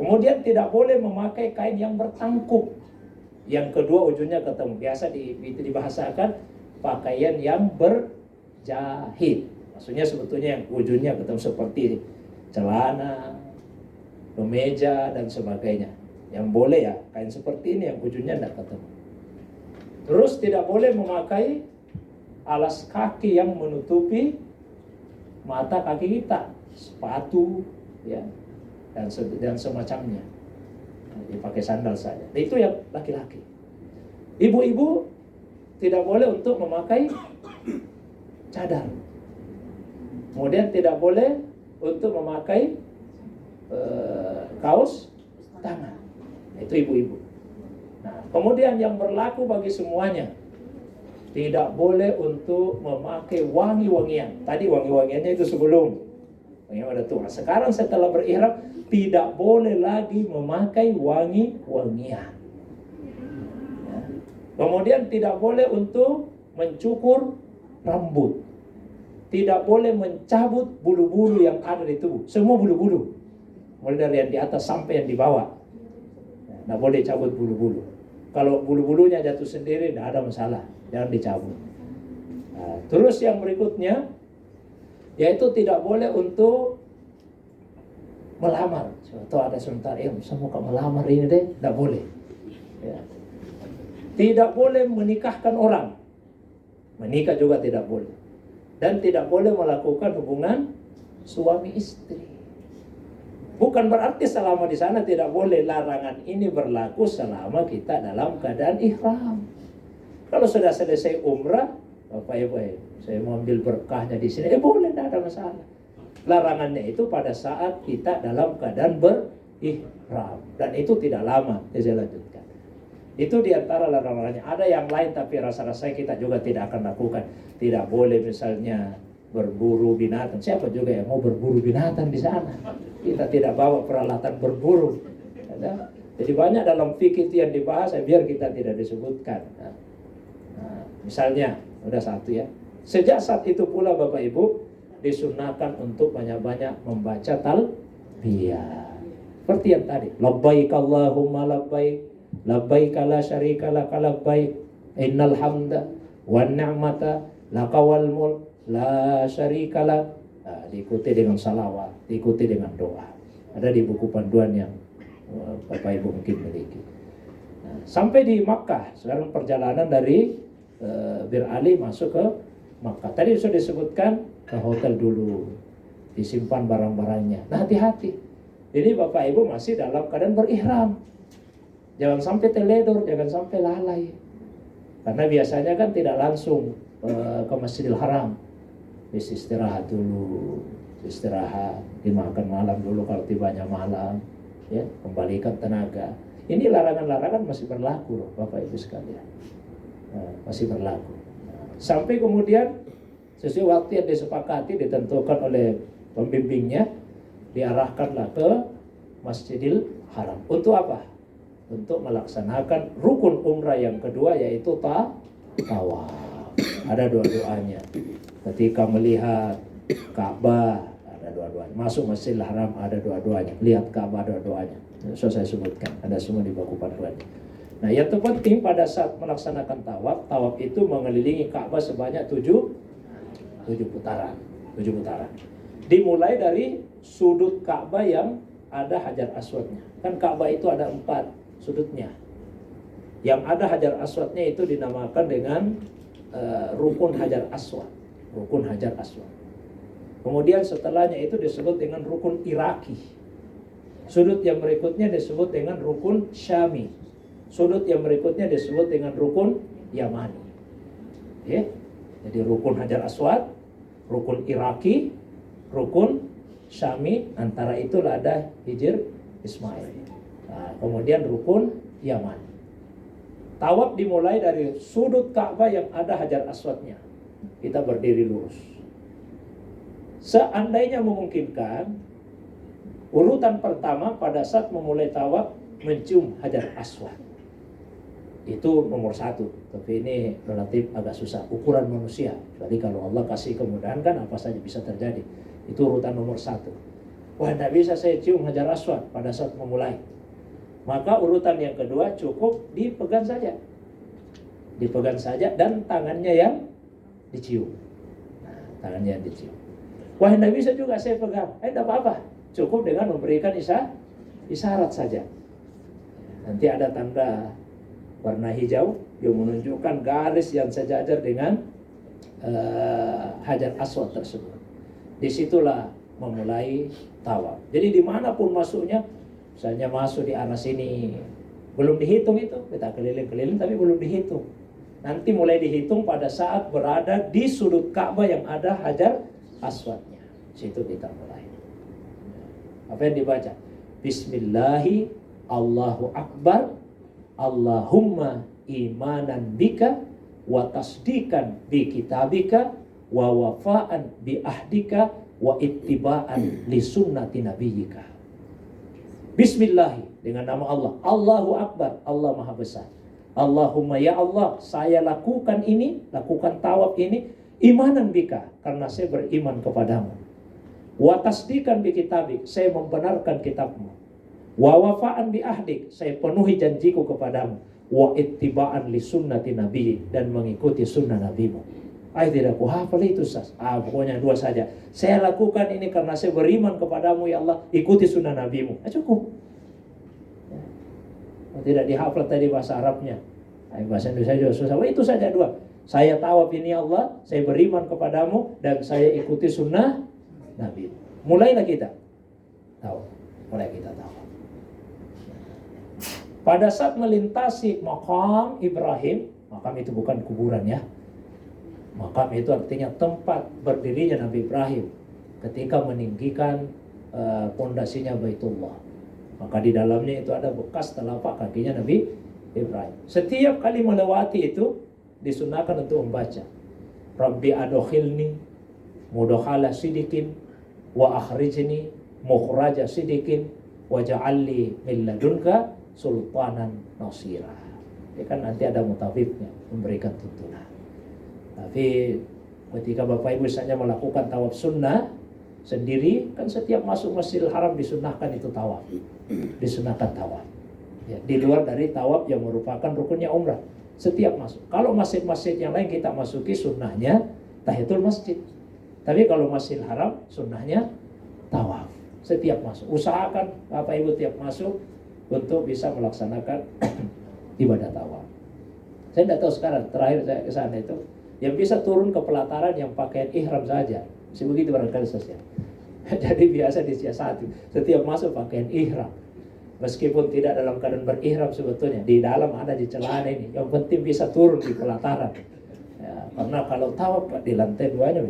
Speaker 2: Kemudian tidak boleh memakai kain yang bertangkup. Yang kedua ujungnya ketemu. Biasa dibahasakan pakaian yang berjahit. Maksudnya sebetulnya yang ujungnya ketemu seperti celana, kemeja dan sebagainya. Yang boleh ya kain seperti ini yang ujungnya tidak ketemu. Terus tidak boleh memakai alas kaki yang menutupi mata kaki kita, sepatu, ya, dan semacamnya. Dipakai sandal saja. Itu yang laki-laki. Ibu-ibu tidak boleh untuk memakai cadar. Kemudian tidak boleh untuk memakai kaos tangan. Itu ibu-ibu. Nah, kemudian yang berlaku bagi semuanya, tidak boleh untuk memakai wangi-wangian. Tadi wangi-wangiannya itu sebelum yang ada Tuhan. Sekarang setelah berihram tidak boleh lagi memakai wangi-wangian. Ya. Kemudian tidak boleh untuk mencukur rambut. Tidak boleh mencabut bulu-bulu yang ada di tubuh. Semua bulu-bulu. Mulai dari yang di atas sampai yang di bawah. Tidak boleh cabut bulu-bulu. Kalau bulu-bulunya jatuh sendiri tidak ada masalah. Jangan dicabut. Nah, terus yang berikutnya yaitu tidak boleh untuk melamar. Atau ada sebentar, saya mau melamar ini deh, tidak boleh. Ya. Tidak boleh menikahkan orang. Menikah juga tidak boleh. Dan tidak boleh melakukan hubungan suami istri. Bukan berarti selama di sana tidak boleh. Larangan ini berlaku selama kita dalam keadaan ihram. Kalau sudah selesai umrah, Bapak Ibu, saya mau ambil berkahnya di sini, boleh, tidak ada masalah. Larangannya itu pada saat kita dalam keadaan berihram. Dan itu tidak lama, saya lanjutkan. Itu diantara larangannya. Ada yang lain tapi rasa-rasanya kita juga tidak akan lakukan. Tidak boleh misalnya berburu binatang. Siapa juga yang mau berburu binatang di sana? Kita tidak bawa peralatan berburu. Jadi banyak dalam fikih itu yang dibahas, biar kita tidak disebutkan. Nah, misalnya, udah satu ya. Sejak saat itu pula Bapak Ibu disunahkan untuk banyak-banyak membaca talbiyah. Seperti yang tadi, labbaik Allahumma labbaik, labbaik la syarika lak labbaik, innal hamda wan ni'mata laka wal mulk la syarika lak. Nah, diikuti dengan salawat, diikuti dengan doa. Ada di buku panduan yang Bapak Ibu mungkin miliki. Nah, sampai di Makkah, sekarang perjalanan dari Bir Ali masuk ke Makkah. Tadi sudah disebutkan ke hotel dulu, disimpan barang-barangnya. Nah, hati-hati. Ini Bapak Ibu masih dalam keadaan berihram. Jangan sampai teledor, jangan sampai lalai. Karena biasanya kan tidak langsung ke Masjidil Haram. Bisa istirahat dulu, istirahat, dimakan malam dulu kalau tibanya malam, ya, kembalikan tenaga. Ini larangan-larangan masih berlaku loh, Bapak Ibu sekalian. Masih berlaku. Sampai kemudian sesuai waktu yang disepakati ditentukan oleh pembimbingnya, diarahkanlah ke Masjidil Haram. Untuk apa? Untuk melaksanakan rukun umrah yang kedua, yaitu tawaf. Ada dua-duanya. Ketika melihat Ka'bah ada dua-duanya. Masuk Masjidil Haram ada dua-duanya. Lihat Ka'bah ada dua-duanya. So saya sebutkan, ada semua di buku panduannya. Nah, yang terpenting pada saat melaksanakan tawaf itu mengelilingi Ka'bah sebanyak 7 putaran. 7 putaran. Dimulai dari sudut Ka'bah yang ada Hajar Aswadnya. Kan Ka'bah itu ada 4 sudutnya. Yang ada Hajar Aswadnya itu dinamakan dengan Rukun Hajar Aswad. Rukun Hajar Aswad. Kemudian setelahnya itu disebut dengan Rukun Iraki. Sudut yang berikutnya disebut dengan Rukun Syami. Sudut yang berikutnya disebut dengan Rukun Yamani. Ya. Jadi Rukun Hajar Aswad, Rukun Iraki, Rukun Syami, antara itulah ada Hijr Ismail. Nah, kemudian Rukun Yamani. Tawaf dimulai dari sudut Ka'bah yang ada Hajar Aswadnya. Kita berdiri lurus. Seandainya memungkinkan, urutan pertama pada saat memulai tawaf mencium Hajar Aswad. Itu nomor 1. Tapi ini relatif agak susah. Ukuran manusia. Jadi kalau Allah kasih kemudahan kan apa saja bisa terjadi. Itu urutan nomor 1. Wah, tidak bisa saya cium Hajar Aswad pada saat memulai. Maka urutan yang kedua cukup dipegang saja. Dipegang saja dan tangannya yang dicium. Nah, tangannya yang dicium. Wah, tidak bisa juga saya pegang. Tidak apa-apa. Cukup dengan memberikan isyarat saja. Nanti ada tanda warna hijau yang menunjukkan garis yang sejajar dengan Hajar Aswad tersebut. Disitulah memulai tawaf. Jadi dimanapun masuknya, misalnya masuk di arah sini, belum dihitung itu, kita keliling-keliling tapi belum dihitung. Nanti mulai dihitung pada saat berada di sudut Ka'bah yang ada Hajar Aswadnya. Situ kita mulai. Apa yang dibaca? Bismillahi Allahu Akbar, Allahumma imanan bika wa tasdikan bi kitabika wa wafa'an bi ahdika wa ittiba'an li sunnati nabiyyika. Bismillahi, dengan nama Allah. Allahu Akbar, Allah Maha Besar. Allahumma, ya Allah, saya lakukan tawaf ini imanan bika, karena saya beriman kepadamu. Wa tasdikan bi kitabik, saya membenarkan kitabmu. Wa wafa'an bi ahdik, saya penuhi janjiku kepadamu. Wa ittiba'an li sunnati nabi, dan mengikuti sunnah nabimu. Tidak kuhafal itu Ustaz. Pokoknya 2 saja. Saya lakukan ini karena saya beriman kepadamu ya Allah, ikuti sunnah nabimu. Cukup. Tidak dihafal tadi bahasa Arabnya. Bahasa Indonesia juga susah. Itu saja 2. Saya tawaf ini ya Allah, saya beriman kepadamu dan saya ikuti sunnah nabi. Mulailah kita tawaf. Mulai kita tawaf. Pada saat melintasi makam Ibrahim, makam itu bukan kuburan ya. Makam itu artinya tempat berdirinya Nabi Ibrahim ketika meninggikan pondasinya Baitullah. Maka di dalamnya itu ada bekas telapak kakinya Nabi Ibrahim. Setiap kali melewati itu disunahkan untuk membaca Rabbi adkhilni mudkhala sidikin wa akhrijni mukhraja sidikin waj'alni min ladunka sultanan nasira. Ya kan nanti ada mutafifnya memberikan tuntunan. Tapi ketika Bapak Ibu misalnya melakukan tawaf sunnah sendiri, kan setiap masuk Masjidil Haram disunahkan itu tawaf. Disunahkan tawaf. Ya, di luar dari tawaf yang merupakan rukunnya umrah. Setiap masuk. Kalau masjid-masjid yang lain kita masuki sunnahnya tahiyatul masjid. Tapi kalau Masjidil Haram sunnahnya tawaf. Setiap masuk. Usahakan Bapak Ibu tiap masuk untuk bisa melaksanakan ibadah tawaf. Saya tidak tahu sekarang, terakhir saya ke sana itu, yang bisa turun ke pelataran yang pakaian ihram saja. Begitu barangkali saja. Jadi biasa disiasati. Setiap masuk pakaian ihram. Meskipun tidak dalam keadaan berihram sebetulnya. Di dalam ada di celana ini. Yang penting bisa turun di pelataran. Ya, karena kalau tawaf di lantai 2-nya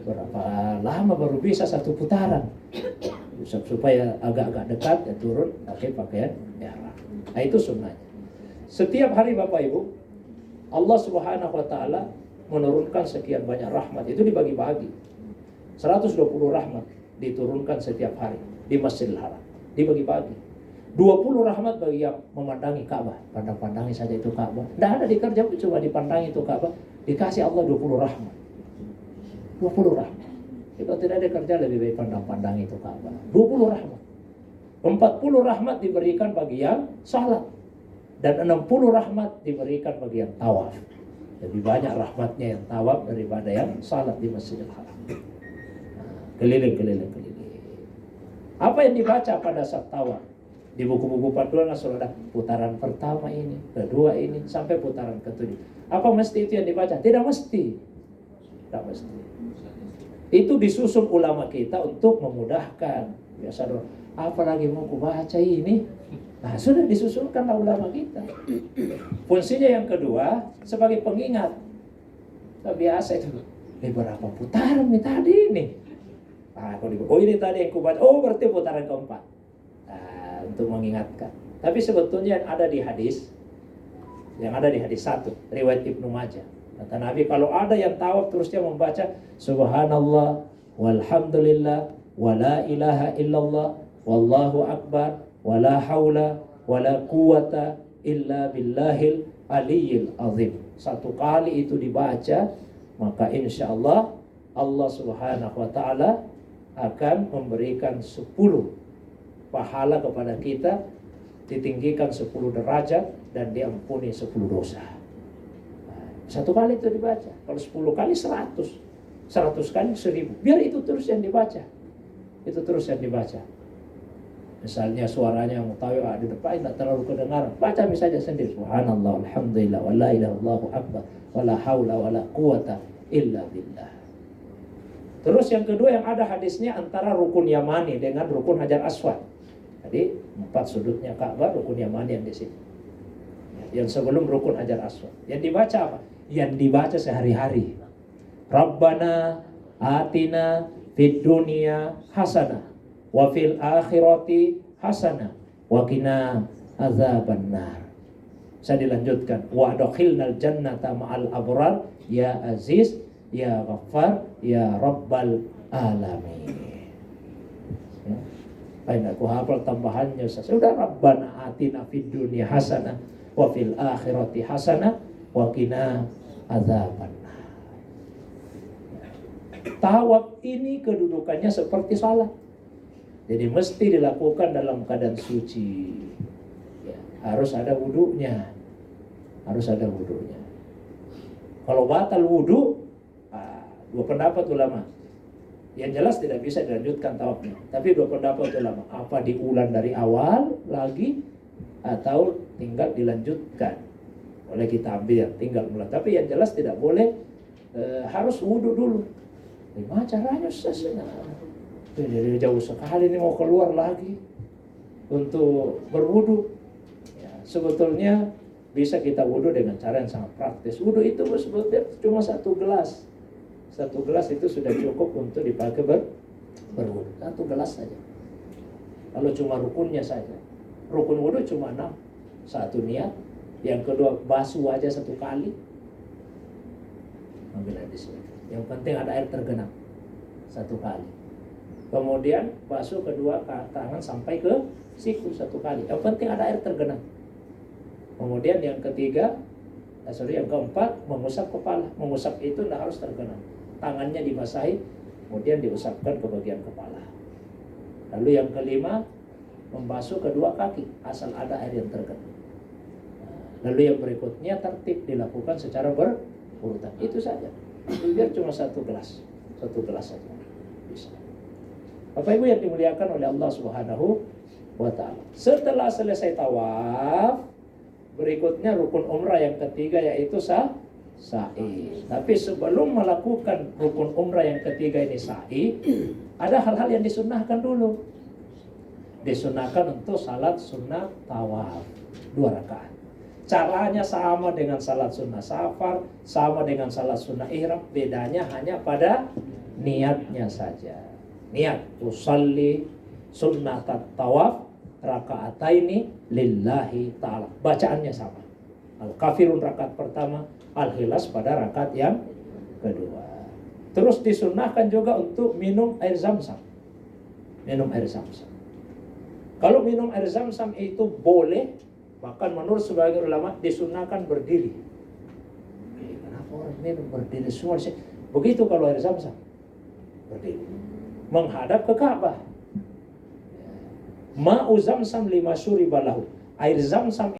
Speaker 2: berapa lama baru bisa 1 putaran. Supaya agak-agak dekat ya turun pakai pakaian ihram. Nah itu sunnahnya. Setiap hari Bapak Ibu, Allah Subhanahu wa Ta'ala menurunkan sekian banyak rahmat. Itu dibagi-bagi. 120 rahmat diturunkan setiap hari di Masjidil Haram. Dibagi-bagi. 20 rahmat bagi yang memandangi Ka'bah. Pandang-pandangi saja itu Ka'bah. Tidak ada dikerja pun cuma dipandangi itu Ka'bah. Dikasih Allah 20 rahmat. 20 rahmat. Kalau tidak ada kerja lebih baik pandang-pandangi itu Ka'bah. 20 rahmat. 40 rahmat diberikan bagi yang salat Dan 60 rahmat diberikan bagi yang tawaf. Lebih banyak rahmatnya yang tawaf daripada yang salat di Masjidil Haram. Keliling. Apa yang dibaca pada saat tawaf? Di buku-buku panduan sudah ada putaran pertama ini, kedua ini, sampai putaran ketujuh. Apa mesti itu yang dibaca? Tidak mesti. Tidak mesti. Itu disusun ulama kita untuk memudahkan. Biasa doang, apalagi mau ku baca ini? Nah, sudah disusunkanlah ulama kita. Fungsinya yang kedua, sebagai pengingat. Nah, biasa itu, berapa putaran nih tadi nih? Oh ini tadi yang ku baca, oh berarti putaran keempat. Nah, untuk mengingatkan. Tapi sebetulnya yang ada di hadis 1, riwayat Ibnu Majah. Kata Nabi, kalau ada yang tawaf terus dia membaca Subhanallah, walhamdulillah, wala ilaha illallah, wallahu akbar, wala haula, wala quwata illa billahil aliyyil azim. 1 kali itu dibaca, maka insya Allah Allah subhanahu wa ta'ala akan memberikan 10 pahala kepada kita, ditinggikan 10 derajat, dan diampuni 10 dosa. 1 kali itu dibaca. Kalau 10 kali 100, 100 kali 1000. Biar itu terus yang dibaca. Itu terus yang dibaca. Misalnya suaranya yang tahu di depan tidak terlalu kedengaran, baca misalnya sendiri. Subhanallah, alhamdulillah, wala ilaha illallah akbar, wala haula wala quwata illa billah. Terus yang kedua yang ada hadisnya antara rukun Yamani dengan rukun Hajar Aswad. Jadi 4 sudutnya Ka'bah, rukun Yamani yang di sini. Yang sebelum rukun Hajar Aswad. Yang dibaca apa? Yang dibaca sehari-hari. Rabbana atina fid dunya hasanah wa fil akhirati hasanah wa qina azabannar. Saya dilanjutkan, wa adkhilnal jannata ma'al abrar ya aziz ya ghaffar ya rabbal alamin. Ya. Baik, aku hafal tambahannya. Sudah, Rabbana atina fid dunya hasanah wa fil akhirati hasanah wa qina azabannar. Tawaf ini kedudukannya seperti salat. Jadi mesti dilakukan dalam keadaan suci. Ya, harus ada wudunya. Kalau batal wudu, 2 pendapat ulama. Yang jelas tidak bisa dilanjutkan tawafnya. Tapi 2 pendapat ulama. Apa diulang dari awal lagi atau tinggal dilanjutkan? Boleh kita ambil yang tinggal mulai. Tapi yang jelas tidak boleh harus wudu dulu. Gimana caranya Ustaz? Jadi jauh sekali ini mau keluar lagi untuk berwudu. Ya, sebetulnya bisa kita wudu dengan cara yang sangat praktis. Wudu itu sebetulnya cuma 1 gelas. 1 gelas itu sudah cukup untuk dipakai berwudu. 1 gelas saja. Kalau cuma rukunnya saja. Rukun wudu cuma 6. 1 niat. Yang kedua basuh wajah 1 kali. Ambil air di sini. Yang penting ada air tergenang 1 kali. Kemudian basuh kedua tangan sampai ke siku 1 kali. Yang penting ada air tergenang. Kemudian yang ketiga, yang keempat, mengusap kepala. Mengusap itu tidak harus tergenang. Tangannya dibasahi, kemudian diusapkan ke bagian kepala. Lalu yang kelima, membasuh kedua kaki, asal ada air yang tergenang. Lalu yang berikutnya tertib dilakukan secara berurutan. Itu saja. Biar cuma 1 gelas. 1 gelas saja. Bisa. Bapak Ibu yang dimuliakan oleh Allah Subhanahu wa ta'ala. Setelah selesai tawaf, berikutnya rukun umrah yang ketiga yaitu sa'i. Tapi sebelum melakukan rukun umrah yang ketiga ini sa'i, ada hal-hal yang disunnahkan dulu. Disunnahkan untuk salat sunnah tawaf 2 rakaat. Caranya sama dengan salat sunnah safar, sama dengan salat sunnah ihram. Bedanya hanya pada niatnya saja. Niat usalli sunnatat tawaf raka'ataini lillahi ta'ala. Bacaannya sama. Al-kafirun rakaat pertama, al-ikhlas pada rakaat yang kedua. Terus disunnahkan juga untuk minum air zam-zam. Minum air zam-zam. Kalau minum air zam-zam itu boleh, bahkan menurut sebagian ulama disunnahkan berdiri. Kenapa orang minum berdiri semua? Begitu kalau air zam-zam. Berdiri. Menghadap ke Ka'bah. Ma'u zamzam lima syuribalahu. Air zam-zam